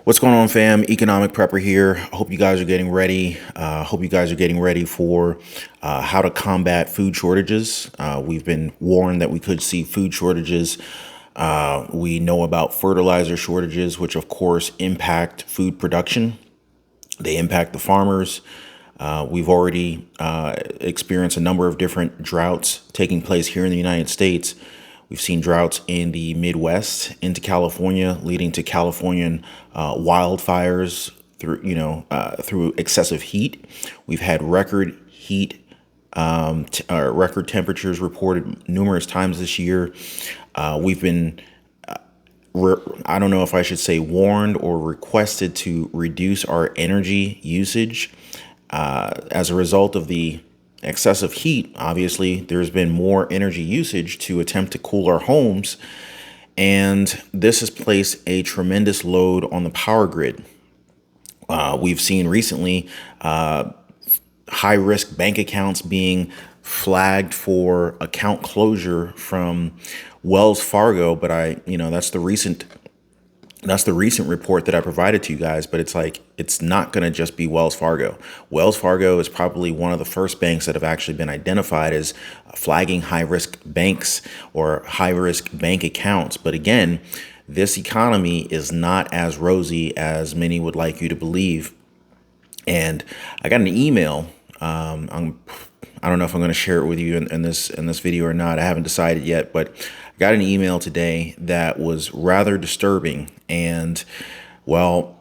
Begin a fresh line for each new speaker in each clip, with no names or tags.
What's going on, fam? Economic Prepper here. I hope you guys are getting ready. Hope you guys are getting ready for how to combat food shortages. We've been warned that we could see food shortages. We know about fertilizer shortages, which of course impact food production. They impact the farmers. We've already experienced a number of different droughts taking place here in the United States. We've seen droughts in the Midwest into California, leading to Californian wildfires through excessive heat. We've had record heat, record temperatures reported numerous times this year. We've been, I don't know if I should say warned or requested to reduce our energy usage as a result of the excessive heat. Obviously, there's been more energy usage to attempt to cool our homes, and this has placed a tremendous load on the power grid. We've seen recently high-risk bank accounts being flagged for account closure from Wells Fargo, but that's the recent report that I provided to you guys, but it's not going to just be Wells Fargo. Wells Fargo is probably one of the first banks that have actually been identified as flagging high-risk banks or high-risk bank accounts. But again, this economy is not as rosy as many would like you to believe. And I got an email. I don't know if I'm going to share it with you in this video or not. I haven't decided yet, but I got an email today that was rather disturbing. And well,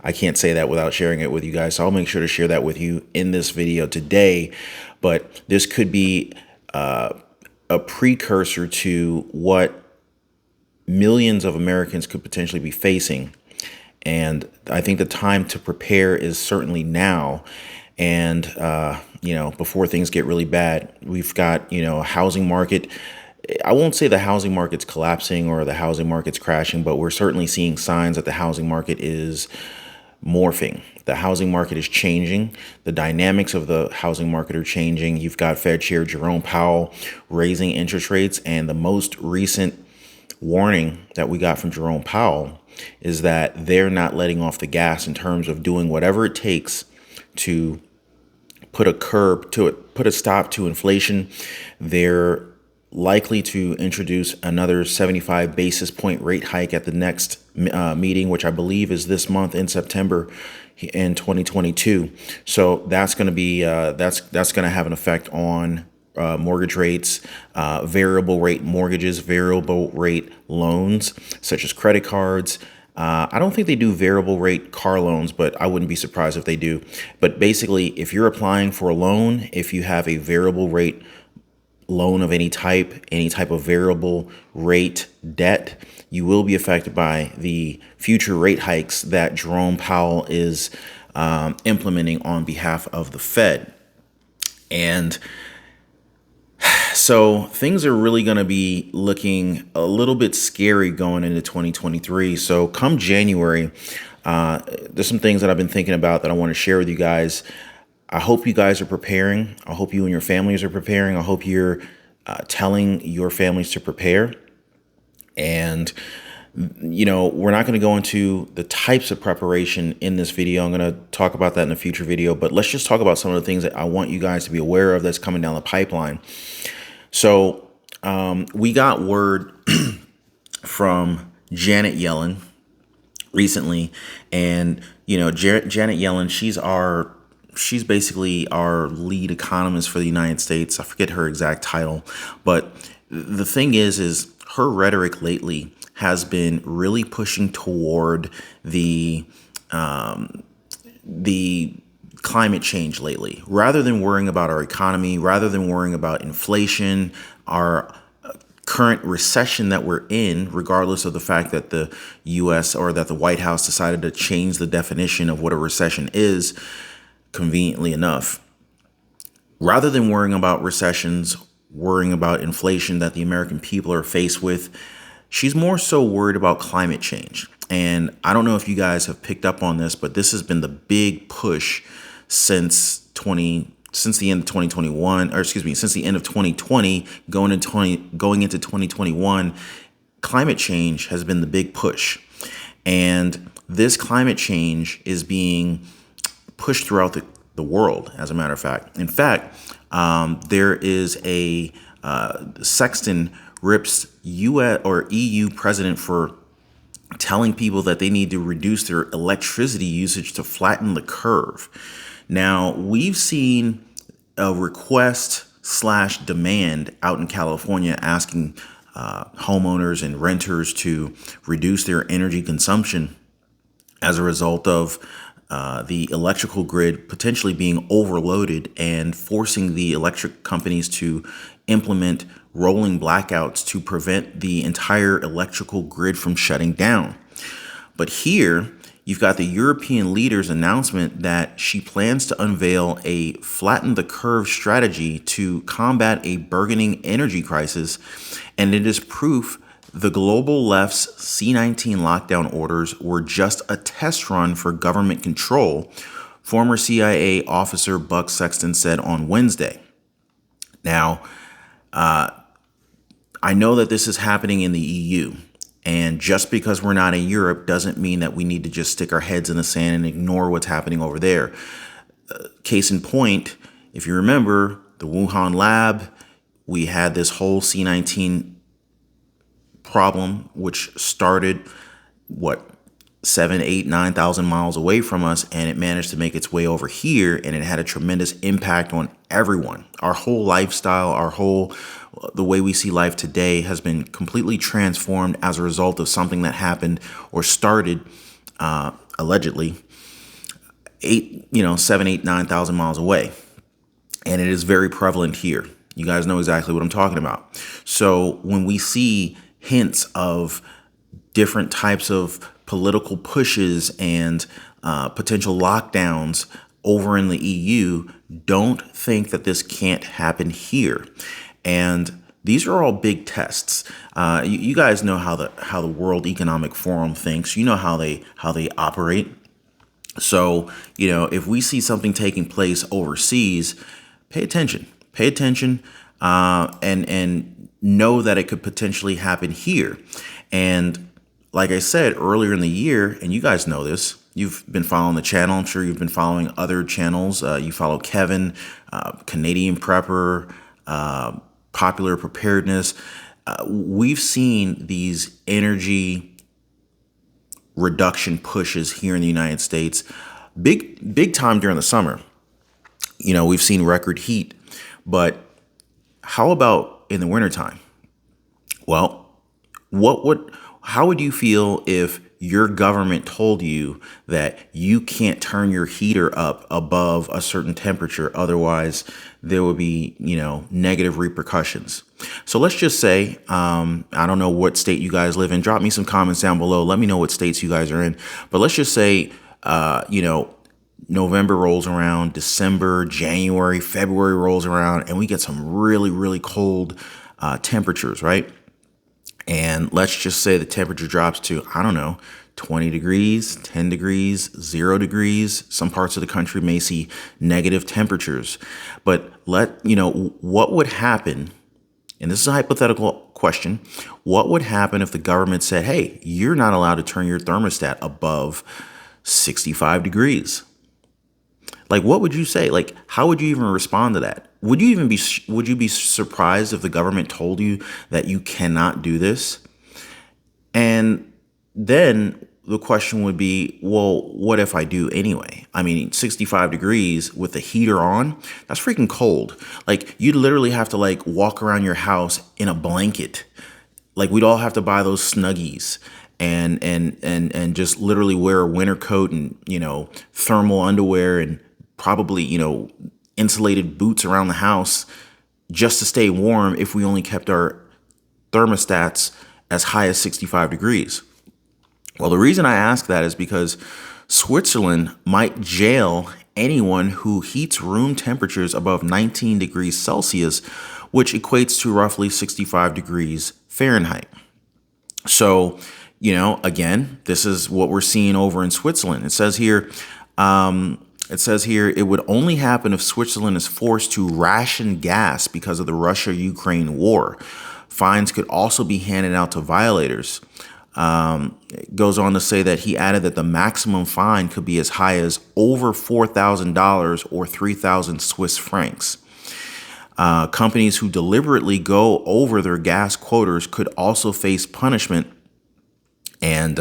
I can't say that without sharing it with you guys. So I'll make sure to share that with you in this video today. But this could be a precursor to what millions of Americans could potentially be facing. And I think the time to prepare is certainly now. And, before things get really bad, we've got, a housing market. I won't say the housing market's collapsing or the housing market's crashing, but we're certainly seeing signs that the housing market is morphing. The housing market is changing. The dynamics of the housing market are changing. You've got Fed Chair Jerome Powell raising interest rates. And the most recent warning that we got from Jerome Powell is that they're not letting off the gas in terms of doing whatever it takes to put a stop to inflation. They're likely to introduce another 75 basis point rate hike at the next meeting, which I believe is this month in September in 2022. So that's going to be that's going to have an effect on mortgage rates, variable rate mortgages, variable rate loans, such as credit cards. I don't think they do variable rate car loans, but I wouldn't be surprised if they do. But basically, if you're applying for a loan, if you have a variable rate loan of any type of variable rate debt, you will be affected by the future rate hikes that Jerome Powell is implementing on behalf of the Fed. And so things are really going to be looking a little bit scary going into 2023. So come January, there's some things that I've been thinking about that I want to share with you guys. I hope you guys are preparing. I hope you and your families are preparing. I hope you're telling your families to prepare. And, we're not going to go into the types of preparation in this video. I'm going to talk about that in a future video. But let's just talk about some of the things that I want you guys to be aware of that's coming down the pipeline. So we got word from Janet Yellen recently. And, Janet Yellen, she's basically our lead economist for the United States. I forget her exact title, but the thing is her rhetoric lately has been really pushing toward the climate change lately, rather than worrying about our economy, rather than worrying about inflation, our current recession that we're in, regardless of the fact that the U.S. or that the White House decided to change the definition of what a recession is. Conveniently enough, rather than worrying about recessions, worrying about inflation that the American people are faced with, she's more so worried about climate change. And I don't know if you guys have picked up on this, but this has been the big push since the end of 2021, or excuse me, since the end of 2020, going into 2021. Climate change has been the big push. And this climate change is being pushed throughout the world, as a matter of fact. In fact, there is a Sexton rips US or EU president for telling people that they need to reduce their electricity usage to flatten the curve. Now, we've seen a request slash demand out in California asking homeowners and renters to reduce their energy consumption as a result of the electrical grid potentially being overloaded and forcing the electric companies to implement rolling blackouts to prevent the entire electrical grid from shutting down. But here, you've got the European leader's announcement that she plans to unveil a flatten the curve strategy to combat a burgeoning energy crisis, and it is proof the global left's C-19 lockdown orders were just a test run for government control, former CIA officer Buck Sexton said on Wednesday. Now, I know that this is happening in the EU, and just because we're not in Europe doesn't mean that we need to just stick our heads in the sand and ignore what's happening over there. Case in point, if you remember, the Wuhan lab, we had this whole C-19 problem, which started, 7, 8, 9,000 miles away from us, and it managed to make its way over here, and it had a tremendous impact on everyone. Our whole lifestyle, the way we see life today has been completely transformed as a result of something that happened or started, allegedly, 7, 8, 9,000 miles away. And it is very prevalent here. You guys know exactly what I'm talking about. So when we see hints of different types of political pushes and potential lockdowns over in the EU, don't think that this can't happen here. And these are all big tests. You guys know how the World Economic Forum thinks. You know how they operate. So, if we see something taking place overseas, pay attention. And know that it could potentially happen here. And like I said earlier in the year, and you guys know this, you've been following the channel. I'm sure you've been following other channels. You follow Kevin, Canadian Prepper, Popular Preparedness. We've seen these energy reduction pushes here in the United States, big time during the summer. We've seen record heat, but how about in the wintertime? Well, how would you feel if your government told you that you can't turn your heater up above a certain temperature? Otherwise, there would be, negative repercussions. So let's just say, I don't know what state you guys live in. Drop me some comments down below. Let me know what states you guys are in. But let's just say, November rolls around, December, January, February rolls around, and we get some really, really cold temperatures, right? And let's just say the temperature drops to, 20 degrees, 10 degrees, 0 degrees. Some parts of the country may see negative temperatures. But what would happen, and this is a hypothetical question, what would happen if the government said, hey, you're not allowed to turn your thermostat above 65 degrees? What would you say? How would you even respond to that? Would you be surprised if the government told you that you cannot do this? And then the question would be, well, what if I do anyway? 65 degrees with the heater on, that's freaking cold. You'd literally have to walk around your house in a blanket. We'd all have to buy those Snuggies and just literally wear a winter coat and, thermal underwear and probably, insulated boots around the house just to stay warm if we only kept our thermostats as high as 65 degrees. Well, the reason I ask that is because Switzerland might jail anyone who heats room temperatures above 19 degrees Celsius, which equates to roughly 65 degrees Fahrenheit. So, again, this is what we're seeing over in Switzerland. It says here, it would only happen if Switzerland is forced to ration gas because of the Russia-Ukraine war. Fines could also be handed out to violators. Goes on to say that he added that the maximum fine could be as high as over $4,000 or 3,000 Swiss francs. Companies who deliberately go over their gas quotas could also face punishment. And,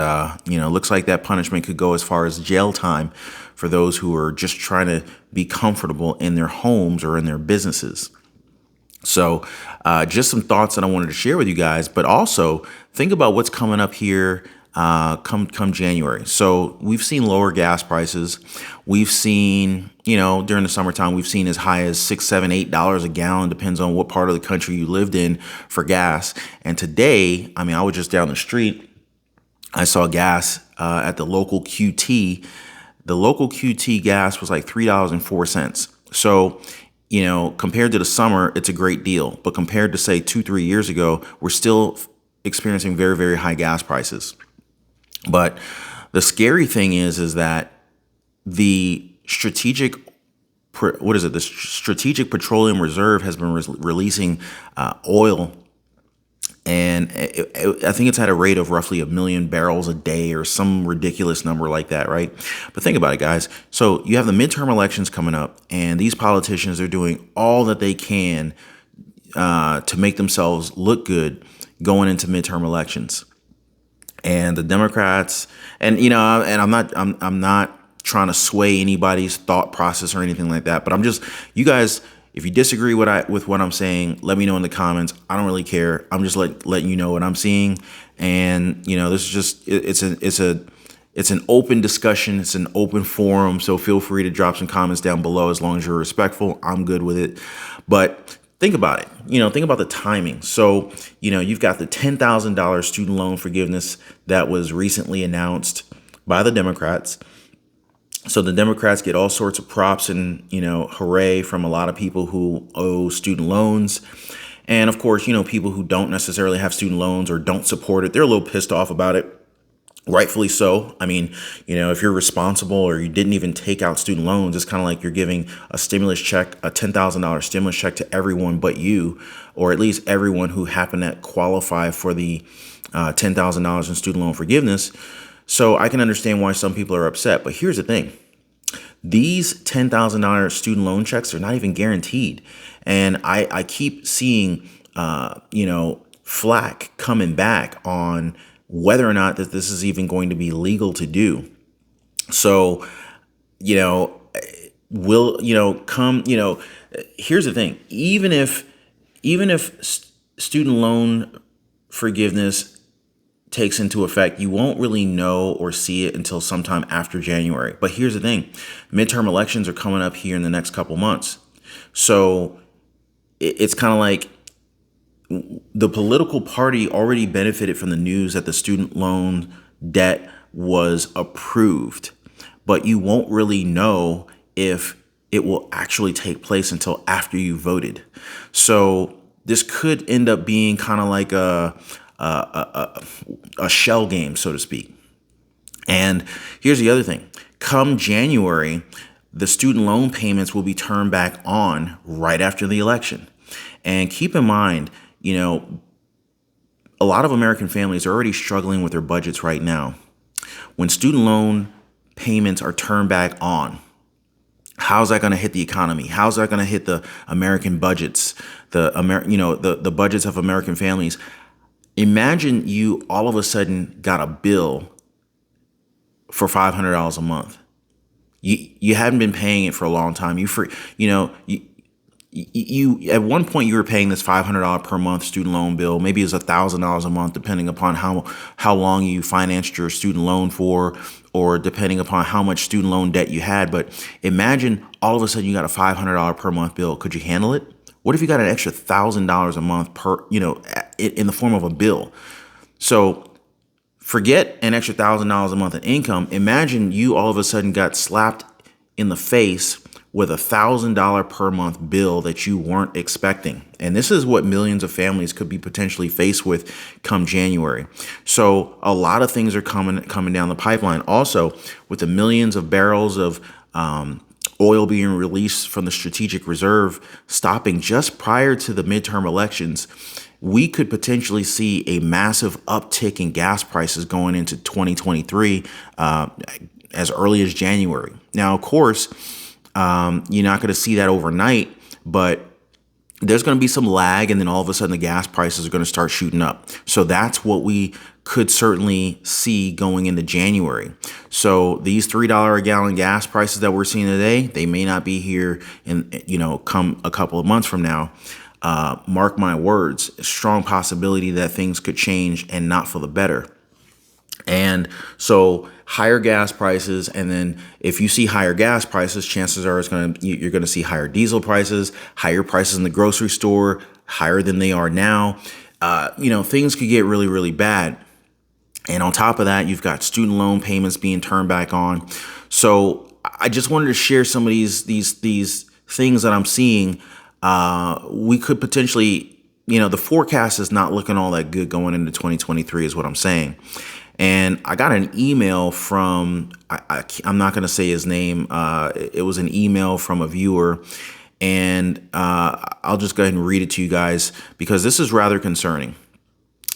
looks like that punishment could go as far as jail time for those who are just trying to be comfortable in their homes or in their businesses. So just some thoughts that I wanted to share with you guys, but also think about what's coming up here come January. So we've seen lower gas prices. We've seen, during the summertime, we've seen as high as $6, $7, $8 a gallon, depends on what part of the country you lived in, for gas. And today, I was just down the street. I saw gas at the local QT. The local QT gas was like $3.04. So, compared to the summer, it's a great deal. But compared to, say, 2-3 years ago, we're still experiencing very, very high gas prices. But the scary thing is that the Strategic Petroleum Reserve has been releasing oil. And I think it's at a rate of roughly 1 million barrels a day or some ridiculous number like that, right? But think about it, guys. So you have the midterm elections coming up, and these politicians are doing all that they can to make themselves look good going into midterm elections. And the Democrats, and I'm not trying to sway anybody's thought process or anything like that, but I'm just, you guys, if you disagree with what I'm saying, let me know in the comments. I don't really care. I'm just letting you know what I'm seeing. And, this is just, it's an open discussion. It's an open forum. So feel free to drop some comments down below as long as you're respectful. I'm good with it. But think about it. Think about the timing. So, you've got the $10,000 student loan forgiveness that was recently announced by the Democrats. So the Democrats get all sorts of props and, hooray from a lot of people who owe student loans. And of course, people who don't necessarily have student loans or don't support it, they're a little pissed off about it. Rightfully so. If you're responsible or you didn't even take out student loans, it's kind of like you're giving a stimulus check, a $10,000 stimulus check to everyone but you, or at least everyone who happened to qualify for the $10,000 in student loan forgiveness. So I can understand why some people are upset. But here's the thing. These $10,000 student loan checks are not even guaranteed. And I keep seeing, flack coming back on whether or not that this is even going to be legal to do. So, here's the thing. Even if student loan forgiveness takes into effect, you won't really know or see it until sometime after January. But here's the thing. Midterm elections are coming up here in the next couple months. So it's kind of like the political party already benefited from the news that the student loan debt was approved, but you won't really know if it will actually take place until after you voted. So this could end up being kind of like a shell game, so to speak. And here's the other thing. Come January, the student loan payments will be turned back on right after the election. And keep in mind, a lot of American families are already struggling with their budgets right now. When student loan payments are turned back on, how's that going to hit the economy? How's that going to hit the American budgets, the budgets of American families? Imagine you all of a sudden got a bill for $500 a month. You hadn't been paying it for a long time. You at one point you were paying this $500 per month student loan bill. Maybe it's $1,000 a month, depending upon how long you financed your student loan for, or depending upon how much student loan debt you had. But imagine all of a sudden you got a $500 per month bill. Could you handle it? What if you got an extra $1,000 a month in the form of a bill? So forget an extra $1,000 a month in income. Imagine you all of a sudden got slapped in the face with a $1,000 per month bill that you weren't expecting. And this is what millions of families could be potentially faced with come January. So a lot of things are coming down the pipeline. Also, with the millions of barrels of oil being released from the Strategic Reserve stopping just prior to the midterm elections, we could potentially see a massive uptick in gas prices going into 2023 as early as January. Now, of course, you're not going to see that overnight, but there's going to be some lag, and then all of a sudden the gas prices are going to start shooting up. So that's what we could certainly see going into January. So these $3 a gallon gas prices that we're seeing today, they may not be here in, come a couple of months from now. Mark my words, strong possibility that things could change and not for the better. And so higher gas prices, and then if you see higher gas prices, chances are you're going to see higher diesel prices, higher prices in the grocery store, higher than they are now. Things could get really, really bad. And on top of that, you've got student loan payments being turned back on. So I just wanted to share some of these things that I'm seeing. We could potentially, the forecast is not looking all that good going into 2023 is what I'm saying. And I got an email from, I'm not going to say his name. It was an email from a viewer. And I'll just go ahead and read it to you guys because this is rather concerning.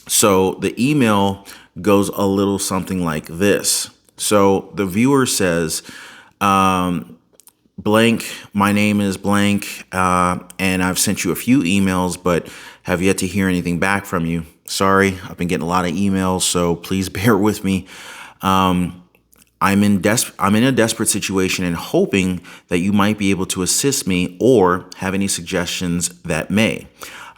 So the email goes a little something like this. So the viewer says, blank, my name is blank, and I've sent you a few emails, but have yet to hear anything back from you. Sorry, I've been getting a lot of emails, so please bear with me. I'm in a desperate situation and hoping that you might be able to assist me or have any suggestions that may.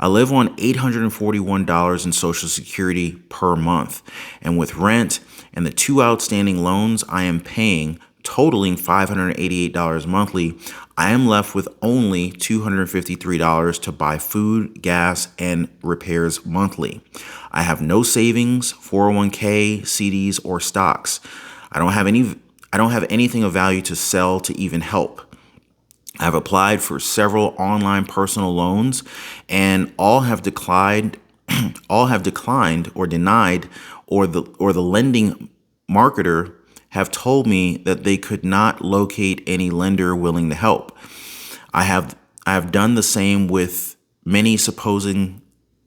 I live on $841 in Social Security per month, and with rent and the 2 outstanding loans I am paying, totaling $588 monthly, I am left with only $253 to buy food, gas, and repairs monthly. I have no savings, 401k, CDs, or stocks. I don't have anything of value to sell to even help. I've applied for several online personal loans, and all have declined or denied, or the lending marketer have told me that they could not locate any lender willing to help. I have done the same with many supposing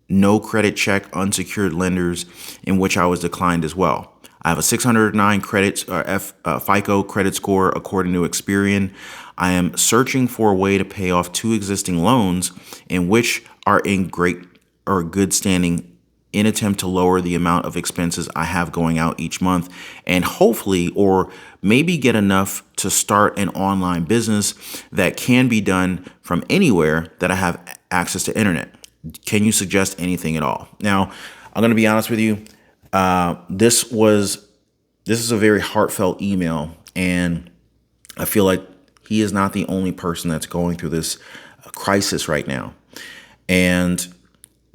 no credit check unsecured lenders in which I was declined as well. I have a 609 FICO credit score according to Experian. I am searching for a way to pay off 2 existing loans in which are in great or good standing in attempt to lower the amount of expenses I have going out each month, and hopefully or maybe get enough to start an online business that can be done from anywhere that I have access to internet. Can you suggest anything at all? Now, I'm going to be honest with you. This is a very heartfelt email, and I feel like he is not the only person that's going through this crisis right now. And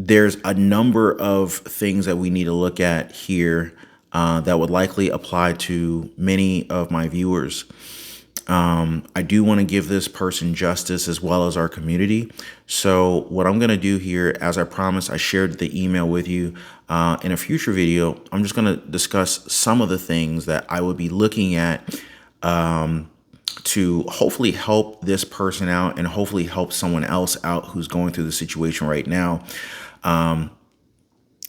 there's a number of things that we need to look at here that would likely apply to many of my viewers. I do want to give this person justice as well as our community. So what I'm going to do here, as I promised, I shared the email with you in a future video. I'm just going to discuss some of the things that I would be looking at to hopefully help this person out and hopefully help someone else out who's going through the situation right now.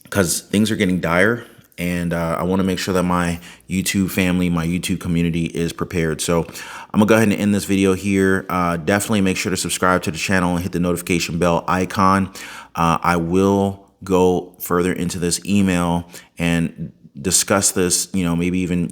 Because things are getting dire, and I want to make sure that my YouTube family, my YouTube community is prepared. So I'm gonna go ahead and end this video here. Definitely make sure to subscribe to the channel and hit the notification bell icon. I will go further into this email and discuss this, maybe even,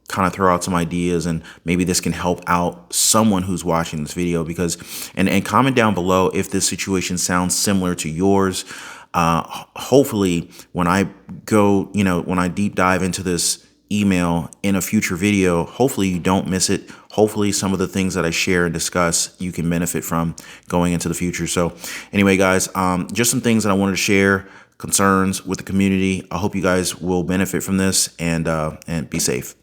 kind of throw out some ideas, and maybe this can help out someone who's watching this video, because, and comment down below if this situation sounds similar to yours. Hopefully when I go, when I deep dive into this email in a future video, hopefully you don't miss it. Hopefully some of the things that I share and discuss, you can benefit from going into the future. So anyway, guys, just some things that I wanted to share, concerns with the community. I hope you guys will benefit from this, and be safe.